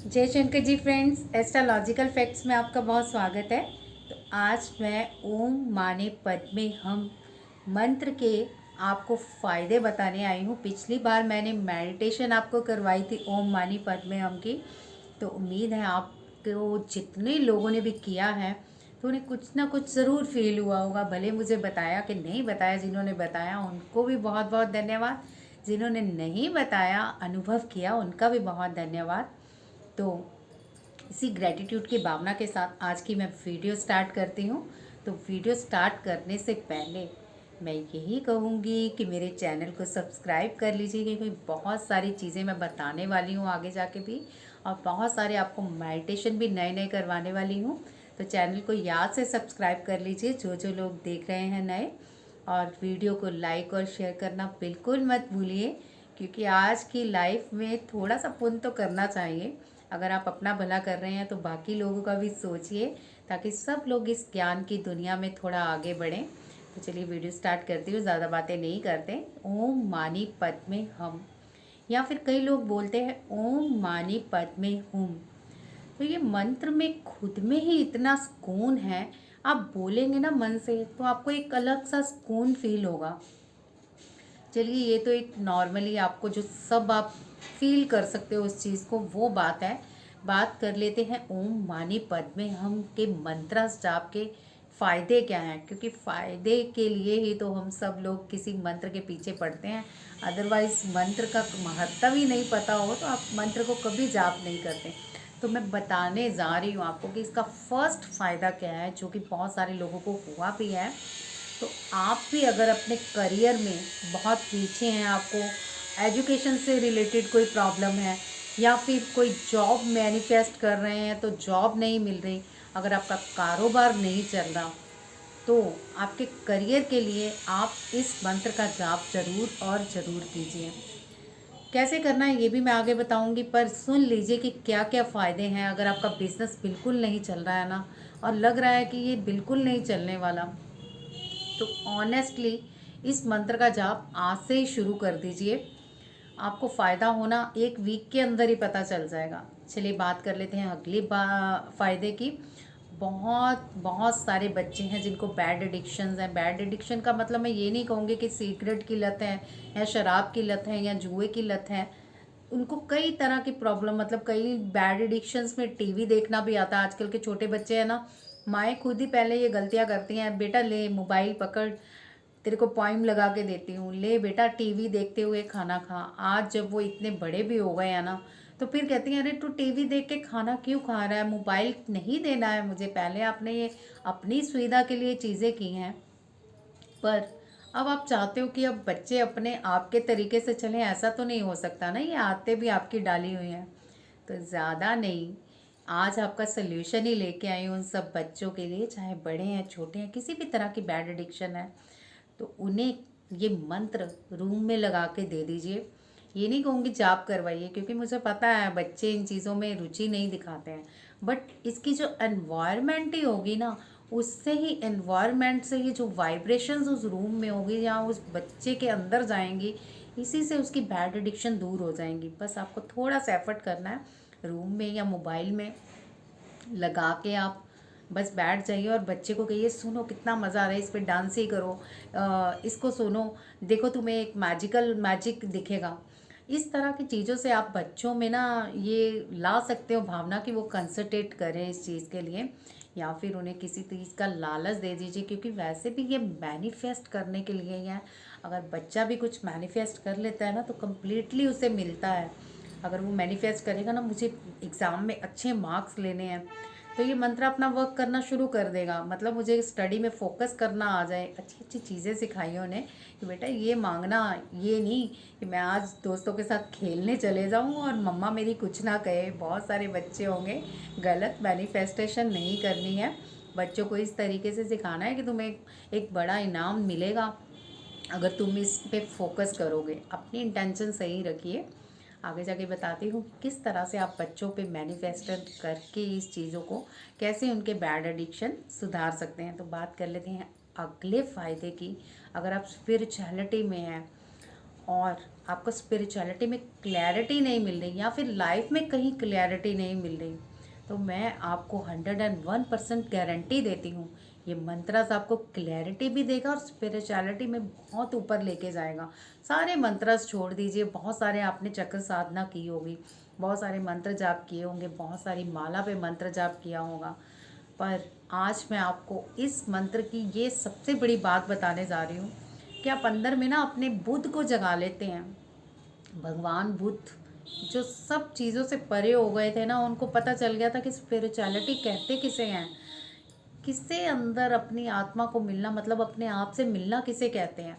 जय Shankar ji friends, astrological facts में आपका बहुत स्वागत है। तो आज मैं ओम माने पद्मे हम मंत्र के आपको फ़ायदे बताने आई हूँ। पिछली बार मैंने मेडिटेशन आपको करवाई थी ओम मानी पद्मे हम की। तो उम्मीद है आपको जितने लोगों ने भी किया है तो उन्हें कुछ ना कुछ ज़रूर फील हुआ होगा। भले मुझे बताया कि नहीं बताया, जिन्होंने बताया उनको भी बहुत बहुत धन्यवाद। जिन्होंने नहीं बताया, अनुभव किया, उनका भी बहुत धन्यवाद। तो इसी ग्रेटिट्यूड की भावना के साथ आज की मैं वीडियो स्टार्ट करती हूँ। तो वीडियो स्टार्ट करने से पहले मैं यही कहूँगी कि मेरे चैनल को सब्सक्राइब कर लीजिए, क्योंकि बहुत सारी चीज़ें मैं बताने वाली हूँ आगे जाके भी, और बहुत सारे आपको मेडिटेशन भी नए नए करवाने वाली हूँ। तो चैनल को याद से सब्सक्राइब कर लीजिए जो जो लोग देख रहे हैं नए, और वीडियो को लाइक और शेयर करना बिल्कुल मत भूलिए, क्योंकि आज की लाइफ में थोड़ा सा पुण्य तो करना चाहिए। अगर आप अपना भला कर रहे हैं तो बाकी लोगों का भी सोचिए, ताकि सब लोग इस ज्ञान की दुनिया में थोड़ा आगे बढ़ें। तो चलिए वीडियो स्टार्ट करती हूँ, ज़्यादा बातें नहीं करते। ओम मानी पद्मे हम, या फिर कई लोग बोलते हैं ओम मानी पद्मे हुम। तो ये मंत्र में खुद में ही इतना सुकून है। आप बोलेंगे ना मन से तो आपको एक अलग सा सुकून फील होगा। चलिए, ये तो एक नॉर्मली आपको जो सब आप फील कर सकते हो उस चीज़ को, वो बात है। बात कर लेते हैं ओम मानी पद्मे हम के मंत्र जाप के फ़ायदे क्या हैं, क्योंकि फ़ायदे के लिए ही तो हम सब लोग किसी मंत्र के पीछे पड़ते हैं। अदरवाइज़ मंत्र का महत्व ही नहीं पता हो तो आप मंत्र को कभी जाप नहीं करते। तो मैं बताने जा रही हूँ आपको कि इसका फर्स्ट फ़ायदा क्या है, जो कि बहुत सारे लोगों को हुआ भी है। तो आप भी अगर अपने करियर में बहुत पीछे हैं, आपको एजुकेशन से रिलेटेड कोई प्रॉब्लम है, या फिर कोई जॉब मैनिफेस्ट कर रहे हैं तो जॉब नहीं मिल रही, अगर आपका कारोबार नहीं चल रहा, तो आपके करियर के लिए आप इस मंत्र का जाप जरूर और ज़रूर कीजिए। कैसे करना है ये भी मैं आगे बताऊंगी, पर सुन लीजिए कि क्या क्या फ़ायदे हैं। अगर आपका बिजनेस बिल्कुल नहीं चल रहा है ना, और लग रहा है कि ये बिल्कुल नहीं चलने वाला, तो ऑनेस्टली इस मंत्र का जाप आज से ही शुरू कर दीजिए। आपको फ़ायदा होना एक वीक के अंदर ही पता चल जाएगा। चलिए बात कर लेते हैं अगली फ़ायदे की। बहुत बहुत सारे बच्चे हैं जिनको बैड एडिक्शंस हैं। बैड एडिक्शन का मतलब मैं ये नहीं कहूँगी कि सिगरेट की लत है, या शराब की लत है, या जुए की लत है। उनको कई तरह की प्रॉब्लम, मतलब कई बैड एडिक्शंस में टीवी देखना भी आता है। आजकल के छोटे बच्चे हैं ना, माएँ खुद ही पहले ये गलतियाँ करती हैं। बेटा ले मोबाइल पकड़, तेरे को पॉइम लगा के देती हूँ, ले बेटा टीवी देखते हुए खाना खा। आज जब वो इतने बड़े भी हो गए हैं ना, तो फिर कहती हैं अरे तू टीवी देख के खाना क्यों खा रहा है, मोबाइल नहीं देना है मुझे। पहले आपने ये अपनी सुविधा के लिए चीज़ें की हैं, पर अब आप चाहते हो कि अब बच्चे अपने आपके तरीके से चलें। ऐसा तो नहीं हो सकता ना, ये आते भी आपकी डाली हुई हैं। तो ज़्यादा नहीं, आज आपका सल्यूशन ही लेके आई हूँ उन सब बच्चों के लिए, चाहे बड़े हैं छोटे हैं, किसी भी तरह की बैड एडिक्शन है तो उन्हें ये मंत्र रूम में लगा के दे दीजिए। ये नहीं कहूँगी जाप करवाइए, क्योंकि मुझे पता है बच्चे इन चीज़ों में रुचि नहीं दिखाते हैं। बट इसकी जो एनवायरनमेंट ही होगी ना, उससे ही, एनवायरनमेंट से ही जो वाइब्रेशंस उस रूम में होगी या उस बच्चे के अंदर जाएंगी, इसी से उसकी बैड एडिक्शन दूर हो जाएंगी। बस आपको थोड़ा सा एफर्ट करना है। रूम में या मोबाइल में लगा के आप बस बैठ जाइए और बच्चे को कहिए सुनो कितना मज़ा आ रहा है, इस पर डांस ही करो, इसको सुनो, देखो तुम्हें एक मैजिक दिखेगा। इस तरह की चीज़ों से आप बच्चों में ना ये ला सकते हो भावना कि वो कंसंट्रेट करें इस चीज़ के लिए, या फिर उन्हें किसी चीज़ का लालच दे दीजिए, क्योंकि वैसे भी ये मैनिफेस्ट करने के लिए ही है। अगर बच्चा भी कुछ मैनिफेस्ट कर लेता है ना तो कम्प्लीटली उसे मिलता है। अगर वो मैनिफेस्ट करेगा ना मुझे एग्ज़ाम में अच्छे मार्क्स लेने हैं, तो ये मंत्र अपना वर्क करना शुरू कर देगा। मतलब मुझे स्टडी में फोकस करना आ जाए, अच्छी अच्छी चीज़ें सिखाई उन्हें कि बेटा ये मांगना, ये नहीं कि मैं आज दोस्तों के साथ खेलने चले जाऊं और मम्मा मेरी कुछ ना कहे। बहुत सारे बच्चे होंगे, गलत मैनिफेस्टेशन नहीं करनी है। बच्चों को इस तरीके से सिखाना है कि तुम्हें एक बड़ा इनाम मिलेगा अगर तुम इस पे फोकस करोगे। अपनी इंटेंशन सही रखिए। आगे जाके बताती हूँ किस तरह से आप बच्चों पे मैनिफेस्ट करके इस चीज़ों को, कैसे उनके बैड एडिक्शन सुधार सकते हैं। तो बात कर लेते हैं अगले फ़ायदे की। अगर आप स्पिरिचुअलिटी में हैं और आपको स्पिरिचुअलिटी में क्लैरिटी नहीं मिल रही या फिर लाइफ में कहीं क्लैरिटी नहीं मिल रही, तो मैं आपको 101% गारंटी देती हूँ ये मंत्रास आपको क्लैरिटी भी देगा और स्पिरिचुअलिटी में बहुत ऊपर लेके जाएगा। सारे मंत्रास छोड़ दीजिए, बहुत सारे आपने चक्र साधना की होगी, बहुत सारे मंत्र जाप किए होंगे, बहुत सारी माला पे मंत्र जाप किया होगा, पर आज मैं आपको इस मंत्र की ये सबसे बड़ी बात बताने जा रही हूँ कि आप अंदर में ना अपने बुद्ध को जगा लेते हैं। भगवान बुद्ध जो सब चीज़ों से परे हो गए थे ना, उनको पता चल गया था कि स्पिरिचुअलिटी कहते किसे हैं, किससे अंदर अपनी आत्मा को मिलना, मतलब अपने आप से मिलना किसे कहते हैं।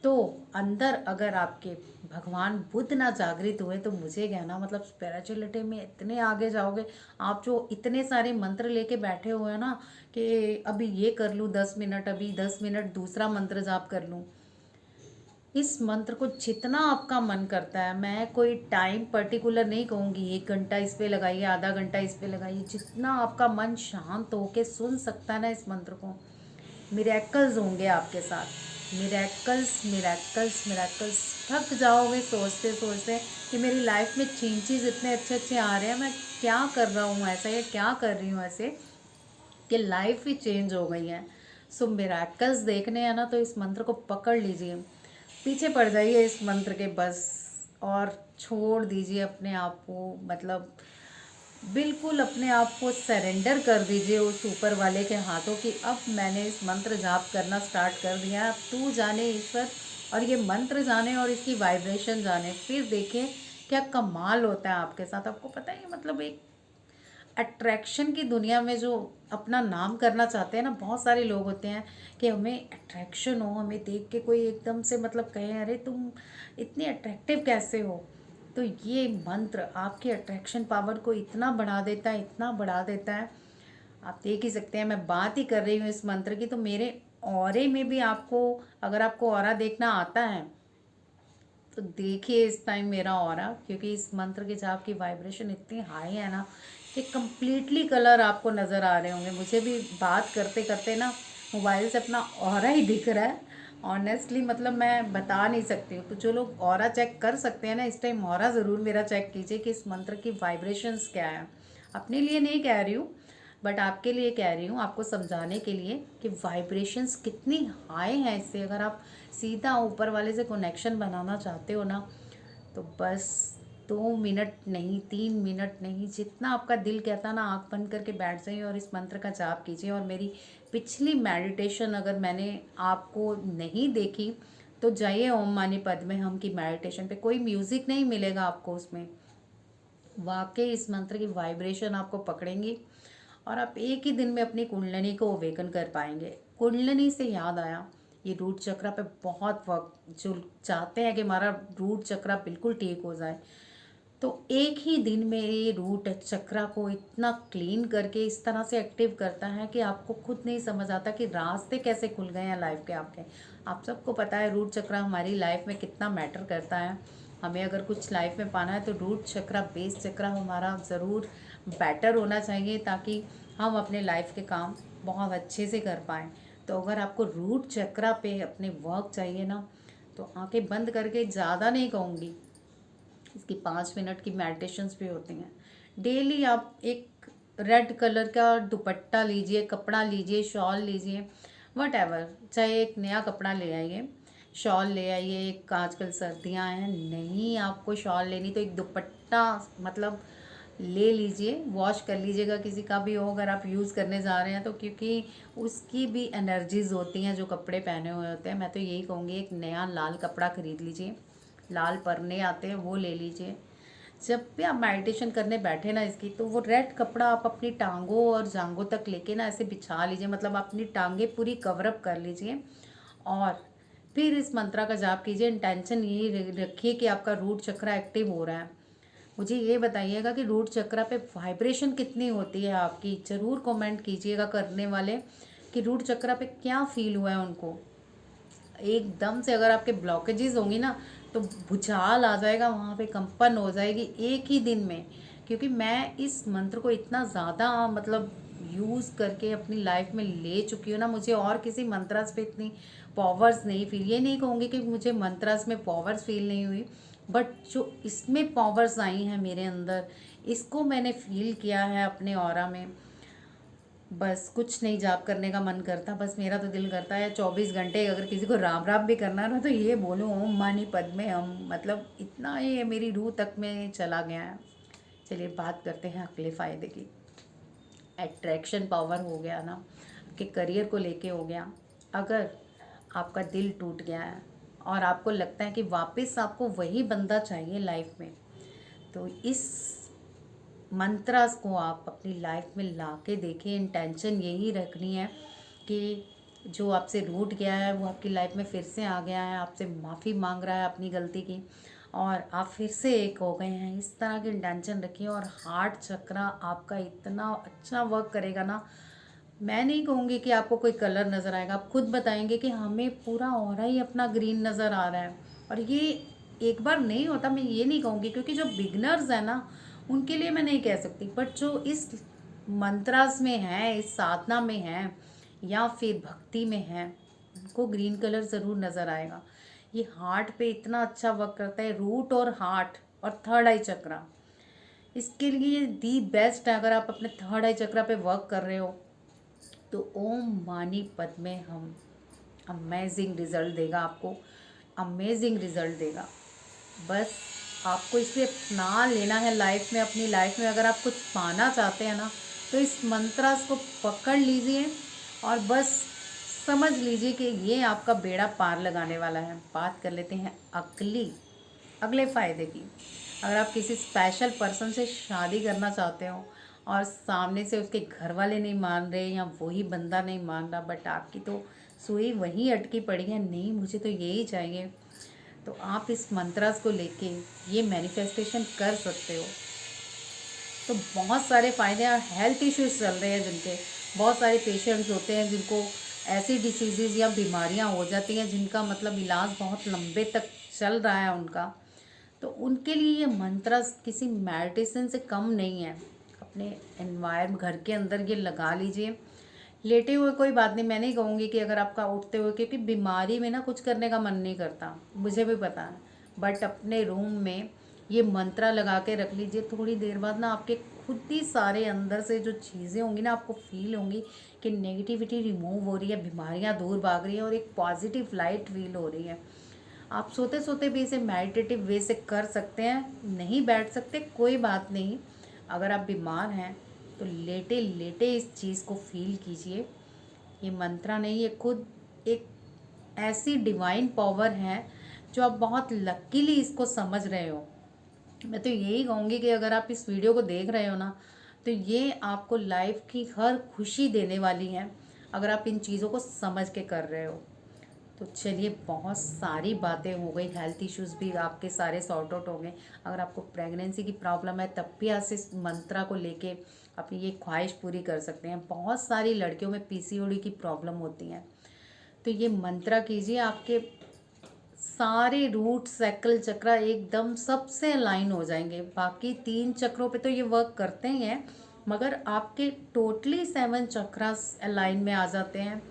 तो अंदर अगर आपके भगवान बुद्ध ना जागृत हुए तो मुझे कहना मतलब स्पिरिचुअलिटी में इतने आगे जाओगे। आप जो इतने सारे मंत्र लेके बैठे हुए हैं ना कि अभी ये कर लूँ 10 मिनट, अभी 10 मिनट दूसरा मंत्र जाप कर लूँ, इस मंत्र को जितना आपका मन करता है, मैं कोई टाइम पर्टिकुलर नहीं कहूँगी 1 घंटा इस पे लगाइए, आधा घंटा इस पे लगाइए, जितना आपका मन शांत होके सुन सकता है ना इस मंत्र को, मिरेकल्स होंगे आपके साथ। Miracles miracles miracles. थक जाओगे सोचते सोचते कि मेरी लाइफ में चेंजेस इतने अच्छे अच्छे आ रहे हैं, मैं क्या कर रहा हूँ ऐसा या क्या कर रही हूँ ऐसे कि लाइफ ही चेंज हो गई है। सो मिरेकल्स देखने हैं ना तो इस मंत्र को पकड़ लीजिए, पीछे पड़ जाइए इस मंत्र के बस, और छोड़ दीजिए अपने आप को, मतलब बिल्कुल अपने आप को सरेंडर कर दीजिए उस ऊपर वाले के हाथों कि अब मैंने इस मंत्र जाप करना स्टार्ट कर दिया है, अब तू जाने ईश्वर, और ये मंत्र जाने और इसकी वाइब्रेशन जाने, फिर देखें क्या कमाल होता है आपके साथ। आपको पता है मतलब एक अट्रैक्शन की दुनिया में जो अपना नाम करना चाहते हैं ना, बहुत सारे लोग होते हैं कि हमें अट्रैक्शन हो, हमें देख के कोई एकदम से मतलब कहे अरे तुम इतनी अट्रैक्टिव कैसे हो, तो ये मंत्र आपके अट्रैक्शन पावर को इतना बढ़ा देता है, इतना बढ़ा देता है। आप देख ही सकते हैं, मैं बात ही कर रही हूँ इस मंत्र की तो मेरे ऑरे में भी आपको, अगर आपको ऑरा देखना आता है तो देखिए इस टाइम मेरा ऑरा, क्योंकि इस मंत्र के जाप की वाइब्रेशन इतनी हाई है ना कि कम्प्लीटली कलर आपको नज़र आ रहे होंगे। मुझे भी बात करते करते ना मोबाइल से अपना ऑरा ही दिख रहा है ऑनेस्टली, मतलब मैं बता नहीं सकती हूँ। तो जो लोग ऑरा चेक कर सकते हैं ना, इस टाइम ऑरा ज़रूर मेरा चेक कीजिए कि इस मंत्र की वाइब्रेशंस क्या है। अपने लिए नहीं कह रही हूँ बट आपके लिए कह रही हूँ, आपको समझाने के लिए कि वाइब्रेशंस कितनी हाई हैं इससे। अगर आप सीधा ऊपर वाले से कनेक्शन बनाना चाहते हो ना तो बस 2 मिनट नहीं, 3 मिनट नहीं, जितना आपका दिल कहता ना आँख बंद करके बैठ जाइए और इस मंत्र का जाप कीजिए। और मेरी पिछली मेडिटेशन अगर मैंने आपको नहीं देखी तो जाइए ओम मानी पद्मे हम की मेडिटेशन पे, कोई म्यूज़िक नहीं मिलेगा आपको उसमें, वाकई इस मंत्र की वाइब्रेशन आपको पकड़ेंगी और आप एक ही दिन में अपनी कुंडलिनी को अवेकन कर पाएंगे। कुंडलिनी से याद आया, ये रूट चक्रा पे बहुत वक्त जो चाहते हैं कि हमारा रूट चक्रा बिल्कुल ठीक हो जाए, तो एक ही दिन में ये रूट चक्रा को इतना क्लीन करके इस तरह से एक्टिव करता है कि आपको खुद नहीं समझ आता कि रास्ते कैसे खुल गए हैं लाइफ के आपके। आप सबको पता है रूट चक्रा हमारी लाइफ में कितना मैटर करता है। हमें अगर कुछ लाइफ में पाना है तो रूट चक्रा, बेस चक्रा हमारा ज़रूर बेटर होना चाहिए ताकि हम अपने लाइफ के काम बहुत अच्छे से कर पाएँ। तो अगर आपको रूट चक्रा पे अपने वर्क चाहिए ना तो आंखें बंद करके, ज़्यादा नहीं कहूँगी, इसकी 5 मिनट की मेडिटेशंस भी होती हैं। डेली आप एक रेड कलर का दुपट्टा लीजिए, कपड़ा लीजिए, शॉल लीजिए, वट एवर, चाहे एक नया कपड़ा ले आइए, शॉल ले आइए। एक आजकल सर्दियाँ हैं, नहीं आपको शॉल लेनी तो एक दुपट्टा मतलब ले लीजिए, वॉश कर लीजिएगा किसी का भी हो अगर आप यूज़ करने जा रहे हैं तो, क्योंकि उसकी भी एनर्जीज होती हैं जो कपड़े पहने हुए होते हैं। मैं तो यही कहूँगी एक नया लाल कपड़ा खरीद लीजिए, लाल परने आते हैं वो ले लीजिए। जब भी आप मेडिटेशन करने बैठे ना इसकी, तो वो रेड कपड़ा आप अपनी टांगों और जांघों तक लेके ना ऐसे बिछा लीजिए, मतलब अपनी टांगें पूरी कवरअप कर लीजिए और फिर इस मंत्रा का जाप कीजिए। इंटेंशन यही रखिए कि आपका रूट चक्रा एक्टिव हो रहा है। मुझे ये बताइएगा कि रूट चक्रा पे वाइब्रेशन कितनी होती है आपकी, ज़रूर कमेंट कीजिएगा करने वाले कि रूट चक्रा पे क्या फील हुआ है उनको। एकदम से अगर आपके ब्लॉकेजेस होंगी ना तो भूचाल आ जाएगा, वहाँ पे कंपन हो जाएगी एक ही दिन में। क्योंकि मैं इस मंत्र को इतना ज़्यादा मतलब यूज़ करके अपनी लाइफ में ले चुकी हूँ ना, मुझे और किसी मंत्रास पे इतनी पावर्स नहीं फील, ये नहीं कहूँगी कि मुझे मंत्रास में पावर्स फील नहीं हुई, बट जो इसमें पावर्स आई हैं मेरे अंदर, इसको मैंने फील किया है अपने ऑरा में। बस कुछ नहीं जाप करने का मन करता, बस मेरा तो दिल करता है 24 घंटे अगर किसी को राम राम भी करना है ना तो ये बोलूँ ओम मानी पद्मे हम, मतलब इतना ये मेरी रूह तक में चला गया है। चलिए बात करते हैं अगले फ़ायदे की। अट्रैक्शन पावर हो गया ना, आपके करियर को लेके हो गया। अगर आपका दिल टूट गया है और आपको लगता है कि वापस आपको वही बंदा चाहिए लाइफ में, तो इस मंत्रास को आप अपनी लाइफ में ला के देखिए। इंटेंशन यही रखनी है कि जो आपसे रूठ गया है वो आपकी लाइफ में फिर से आ गया है, आपसे माफ़ी मांग रहा है अपनी गलती की, और आप फिर से एक हो गए हैं। इस तरह की इंटेंशन रखिए और हार्ट चक्रा आपका इतना अच्छा वर्क करेगा ना, मैं नहीं कहूँगी कि आपको कोई कलर नज़र आएगा, आप खुद बताएंगे कि हमें पूरा ऑरा ही अपना ग्रीन नज़र आ रहा है। और ये एक बार नहीं होता, मैं ये नहीं कहूँगी, क्योंकि जो बिगनर्स हैं ना उनके लिए मैं नहीं कह सकती, बट जो इस मंत्रास में हैं, इस साधना में हैं या फिर भक्ति में हैं, उनको ग्रीन कलर ज़रूर नज़र आएगा। ये हार्ट पे इतना अच्छा वर्क करता है, रूट और हार्ट और थर्ड आई चक्रा, इसके लिए दी बेस्ट है। अगर आप अपने थर्ड आई चक्रा पे वर्क कर रहे हो तो ओम मानी पद्मे हम अमेजिंग रिजल्ट देगा आपको, अमेजिंग रिजल्ट देगा। बस आपको इसे अपना लेना है लाइफ में, अपनी लाइफ में अगर आप कुछ पाना चाहते हैं ना तो इस मंत्रास को पकड़ लीजिए और बस समझ लीजिए कि ये आपका बेड़ा पार लगाने वाला है। बात कर लेते हैं अगले फ़ायदे की। अगर आप किसी स्पेशल पर्सन से शादी करना चाहते हो और सामने से उसके घर वाले नहीं मान रहे या वही बंदा नहीं मान रहा, बट आपकी तो सुई वहीं अटकी पड़ी है, नहीं मुझे तो यही चाहिए, तो आप इस मंत्रास को लेके ये मैनिफेस्टेशन कर सकते हो। तो बहुत सारे फ़ायदे हैं। हेल्थ इश्यूज़ चल रहे हैं जिनके, बहुत सारे पेशेंट्स होते हैं जिनको ऐसी डिसीज़ या बीमारियां हो जाती हैं जिनका मतलब इलाज बहुत लंबे तक चल रहा है उनका, तो उनके लिए ये मंत्र किसी मेडिसिन से कम नहीं है। अपने एनवायरमेंट घर के अंदर ये लगा लीजिए, लेटे हुए कोई बात नहीं, मैं नहीं कहूँगी कि अगर आपका उठते हुए, क्योंकि बीमारी में ना कुछ करने का मन नहीं करता, मुझे भी पता है, बट अपने रूम में ये मंत्रा लगा के रख लीजिए। थोड़ी देर बाद ना आपके खुद ही सारे अंदर से जो चीज़ें होंगी ना, आपको फील होंगी कि नेगेटिविटी रिमूव हो रही है, बीमारियां दूर भाग रही हैं और एक पॉजिटिव लाइट फील हो रही है। आप सोते सोते भी इसे मेडिटेटिव वे से कर सकते हैं, नहीं बैठ सकते कोई बात नहीं, अगर आप बीमार हैं तो लेटे लेटे इस चीज़ को फील कीजिए। ये मंत्रा नहीं, ये खुद एक ऐसी डिवाइन पावर है जो आप बहुत लकीली इसको समझ रहे हो। मैं तो यही कहूँगी कि अगर आप इस वीडियो को देख रहे हो ना तो ये आपको लाइफ की हर खुशी देने वाली है, अगर आप इन चीज़ों को समझ के कर रहे हो। तो चलिए, बहुत सारी बातें हो गई, हेल्थ इश्यूज़ भी आपके सारे सॉर्ट आउट हो गए। अगर आपको प्रेगनेंसी की प्रॉब्लम है तब भी आप इस मंत्रा को लेके अपनी ये ख्वाहिश पूरी कर सकते हैं। बहुत सारी लड़कियों में पीसीओडी की प्रॉब्लम होती है, तो ये मंत्रा कीजिए, आपके सारे रूट सैकल चक्रा एकदम सबसे अलाइन हो जाएंगे। बाकी 3 चक्रों पे तो ये वर्क करते ही हैं, मगर आपके टोटली 7 चक्रास अलाइन में आ जाते हैं।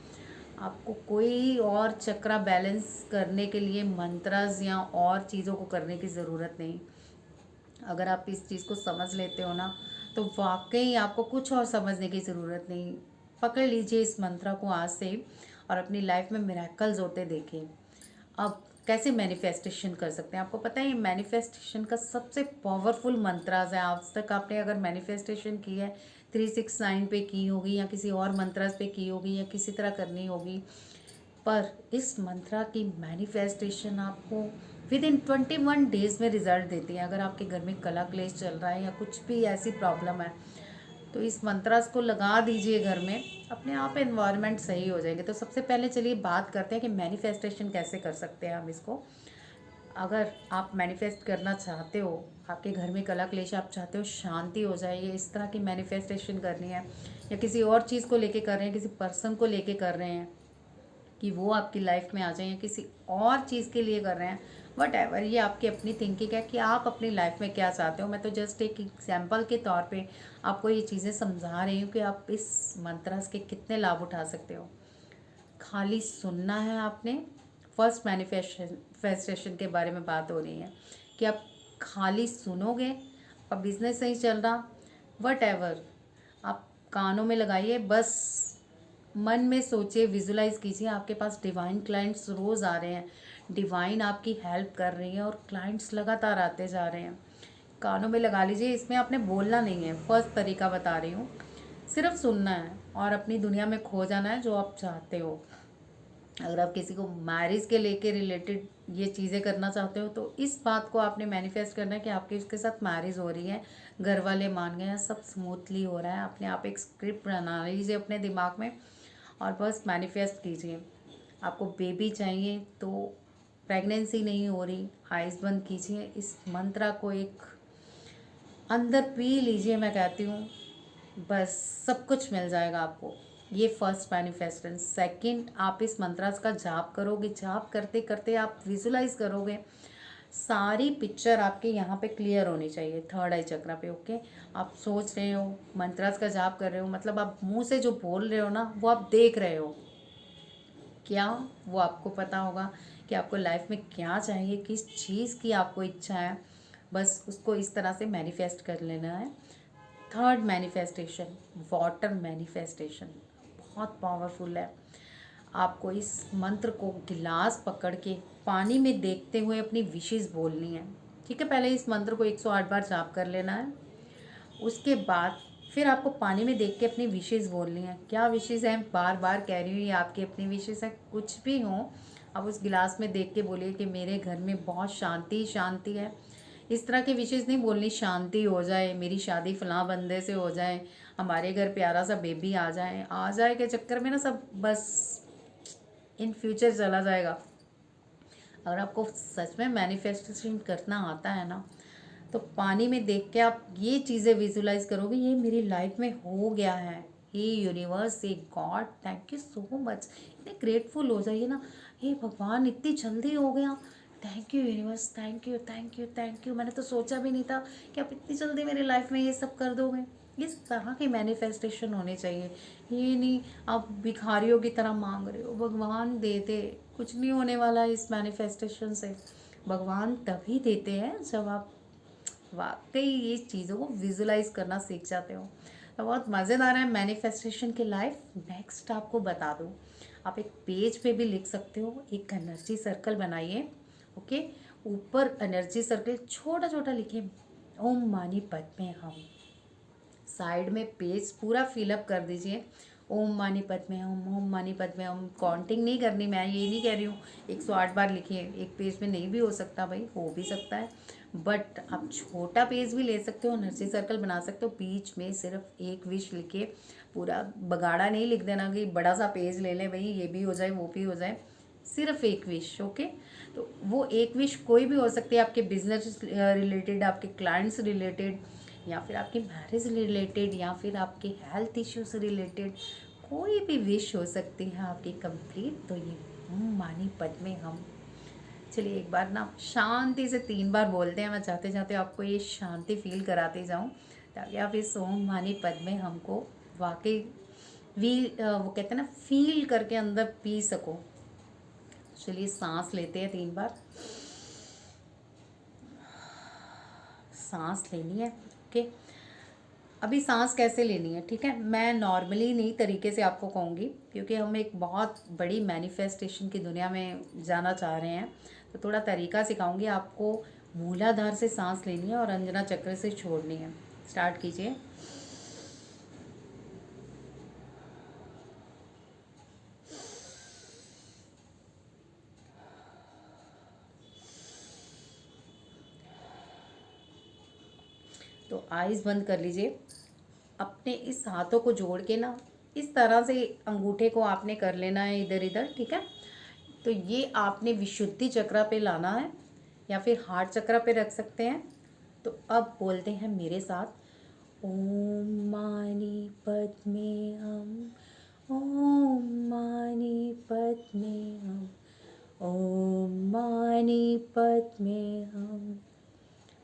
आपको कोई और चक्रा बैलेंस करने के लिए मंत्रास या और चीज़ों को करने की ज़रूरत नहीं। अगर आप इस चीज़ को समझ लेते हो ना तो वाकई आपको कुछ और समझने की ज़रूरत नहीं। पकड़ लीजिए इस मंत्रा को आज से और अपनी लाइफ में मिरेकल्स होते देखें। अब कैसे मैनिफेस्टेशन कर सकते हैं, आपको पता है ये मैनिफेस्टेशन का सबसे पावरफुल मंत्रास है। आज तक आपने अगर मैनिफेस्टेशन की है 369 पे की होगी या किसी और मंत्रास पे की होगी या किसी तरह करनी होगी, पर इस मंत्रा की मैनिफेस्टेशन आपको विद इन 21 डेज़ में रिजल्ट देती है। अगर आपके घर में कला क्लेश चल रहा है या कुछ भी ऐसी प्रॉब्लम है तो इस मंत्रास को लगा दीजिए घर में, अपने आप एनवायरनमेंट सही हो जाएंगे। तो सबसे पहले चलिए बात करते हैं कि मैनिफेस्टेशन कैसे कर सकते हैं हम इसको। अगर आप मैनिफेस्ट करना चाहते हो, आपके घर में कला क्लेश आप चाहते हो शांति हो जाए, ये इस तरह की मैनिफेस्टेशन करनी है, या किसी और चीज़ को लेके कर रहे हैं, किसी पर्सन को लेके कर रहे हैं कि वो आपकी लाइफ में आ जाए, या किसी और चीज़ के लिए कर रहे हैं, वट ये आपकी अपनी थिंकिंग है कि आप अपनी लाइफ में क्या चाहते हो। मैं तो जस्ट एक एग्जाम्पल के तौर पे आपको ये चीज़ें समझा रही हूँ कि आप इस मंत्र के कितने लाभ उठा सकते हो। खाली सुनना है आपने। फर्स्ट मैनिफेस्टेशन के बारे में बात हो रही है कि आप खाली सुनोगे, आपका बिजनेस सही चल रहा, वट आप कानों में लगाइए, बस मन में सोचिए, विजुलाइज कीजिए आपके पास डिवाइन क्लाइंट्स रोज़ आ रहे हैं, डिवाइन आपकी हेल्प कर रही है और क्लाइंट्स लगातार आते जा रहे हैं। कानों में लगा लीजिए, इसमें आपने बोलना नहीं है, फर्स्ट तरीका बता रही हूँ, सिर्फ सुनना है और अपनी दुनिया में खो जाना है जो आप चाहते हो। अगर आप किसी को मैरिज के लेके रिलेटेड ये चीज़ें करना चाहते हो तो इस बात को आपने मैनिफेस्ट करना है कि आपके उसके साथ मैरिज हो रही है, घर वाले मान गए हैं, सब स्मूथली हो रहा है। अपने आप एक स्क्रिप्ट बना लीजिए अपने दिमाग में और बस मैनिफेस्ट कीजिए। आपको बेबी चाहिए तो प्रेगनेंसी नहीं हो रही, आइज़ बंद कीजिए, इस मंत्रा को एक अंदर पी लीजिए, मैं कहती हूँ बस सब कुछ मिल जाएगा आपको। ये फर्स्ट मैनिफेस्टेशन। सेकंड, आप इस मंत्रास का जाप करोगे, जाप करते करते आप विजुलाइज करोगे, सारी पिक्चर आपके यहाँ पे क्लियर होनी चाहिए, थर्ड आई चक्रा पे। ओके, आप सोच रहे हो, मंत्रास का जाप कर रहे हो, मतलब आप मुंह से जो बोल रहे हो ना वो आप देख रहे हो क्या, वो आपको पता होगा कि आपको लाइफ में क्या चाहिए, किस चीज़ की आपको इच्छा है, बस उसको इस तरह से मैनिफेस्ट कर लेना है। थर्ड मैनिफेस्टेशन, वाटर मैनिफेस्टेशन, बहुत पावरफुल है। आपको इस मंत्र को गिलास पकड़ के पानी में देखते हुए अपनी विशेस बोलनी है। ठीक है, पहले इस मंत्र को 108 बार जाप कर लेना है। उसके बाद फिर आपको पानी में देख के अपनी विशेस बोलनी है। क्या विशेस हैं, बार बार कह रही हूँ, ये आपकी अपनी विशेस है, कुछ भी हो आप उस गिलास में देख के बोलिए कि मेरे घर में बहुत शांति शांति है। इस तरह की विशेष नहीं बोलनी, शांति हो जाए, मेरी शादी फलां बंदे से हो जाए, हमारे घर प्यारा सा बेबी आ जाए के चक्कर में ना सब बस इन फ्यूचर चला जाएगा। अगर आपको सच में मैनिफेस्टेशन करना आता है ना तो पानी में देख के आप ये चीज़ें विजुलाइज करोगे, ये मेरी लाइफ में हो गया है। हे यूनिवर्स, हे God, thank you so much. इतने ग्रेटफुल हो जाइए ना, हे भगवान इतनी जल्दी हो गया, thank you universe, thank you thank you thank you, मैंने तो सोचा भी नहीं था कि आप इतनी जल्दी मेरी लाइफ में ये सब कर दोगे। इस तरह की मैनिफेस्टेशन होनी चाहिए। ये नहीं आप भिखारियों की तरह मांग रहे हो, भगवान देते, कुछ नहीं होने वाला इस मैनिफेस्टेशन से। भगवान तभी देते हैं जब आप वाकई ये चीज़ों को विजुलाइज करना सीख जाते हो। तो बहुत मज़ेदार है मैनिफेस्टेशन की लाइफ। नेक्स्ट आपको बता दूँ, आप एक पेज पे भी लिख सकते हो, एक एनर्जी सर्कल बनाइए। ओके, ऊपर एनर्जी सर्कल छोटा छोटा लिखिए, ओम मानी पद्मे हम। साइड में पेज पूरा फिलअप कर दीजिए, ओम मानी पद्मे हम, ओम मानी पद्मे हम। काउंटिंग नहीं करनी, मैं ये नहीं कह रही हूँ 108 बार लिखिए, एक पेज में नहीं भी हो सकता भाई, हो भी सकता है, बट आप छोटा पेज भी ले सकते हो, एनर्जी सर्कल बना सकते हो। बीच में सिर्फ एक विश लिखिए, पूरा बगाड़ा नहीं लिख देना कि बड़ा सा पेज ले लें भाई, ये भी हो जाए वो भी हो जाए, सिर्फ एक विश। ओके, तो वो एक विश कोई भी हो सकती है, आपके बिजनेस रिलेटेड, आपके क्लाइंट्स रिलेटेड, या फिर आपकी मैरिज रिलेटेड, या फिर आपके हेल्थ इश्यूज रिलेटेड, कोई भी विश हो सकती है आपकी कंप्लीट। तो ये मानी पद्मे हम, चलिए एक बार ना शांति से 3 बार बोलते हैं, मैं चाहते चाहते आपको ये शांति फील कराते जाऊं ताकि आप इस ओम मानी पद्मे हमको वाकई वो कहते हैं ना फील करके अंदर पी सको। चलिए सांस लेते हैं 3 बार, सांस लेनी है। ओके, अभी सांस कैसे लेनी है, ठीक है, मैं नॉर्मली नहीं तरीके से आपको कहूँगी क्योंकि हम एक बहुत बड़ी मैनिफेस्टेशन की दुनिया में जाना चाह रहे हैं, तो थोड़ा तरीका सिखाऊंगी आपको। मूलाधार से सांस लेनी है और अंजना चक्र से छोड़नी है। स्टार्ट कीजिए। तो आइज़ बंद कर लीजिए। अपने इस हाथों को जोड़ के ना इस तरह से अंगूठे को आपने कर लेना है इधर इधर, ठीक है। तो ये आपने विशुद्धि चक्रा पे लाना है या फिर हार्ट चक्रा पे रख सकते हैं। तो अब बोलते हैं मेरे साथ, ओम मानी पद्मे हम, ओम मानी पद्मे हम, ओम मानी पद्मे हम।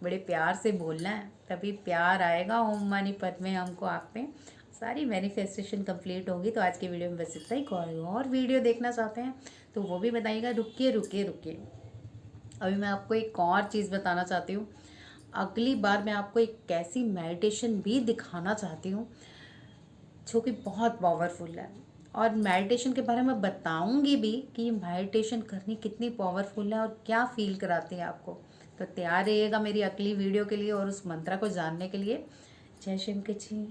बड़े प्यार से बोलना है, तभी प्यार आएगा ओम मानी पद्मे हम को आप में। सारी मैनिफेस्टेशन कंप्लीट होगी। तो आज की वीडियो में बस इतना ही। कोई और वीडियो देखना चाहते हैं तो वो भी बताइएगा। रुकिए रुकिए रुकिए, अभी मैं आपको एक और चीज़ बताना चाहती हूँ। अगली बार मैं आपको एक कैसी मेडिटेशन भी दिखाना चाहती हूँ जो कि बहुत पावरफुल है, और मेडिटेशन के बारे में बताऊंगी भी कि मेडिटेशन करनी कितनी पावरफुल है और क्या फील कराती है आपको। तो तैयार रहिएगा मेरी अगली वीडियो के लिए और उस मंत्रा को जानने के लिए। जय शंकर जी।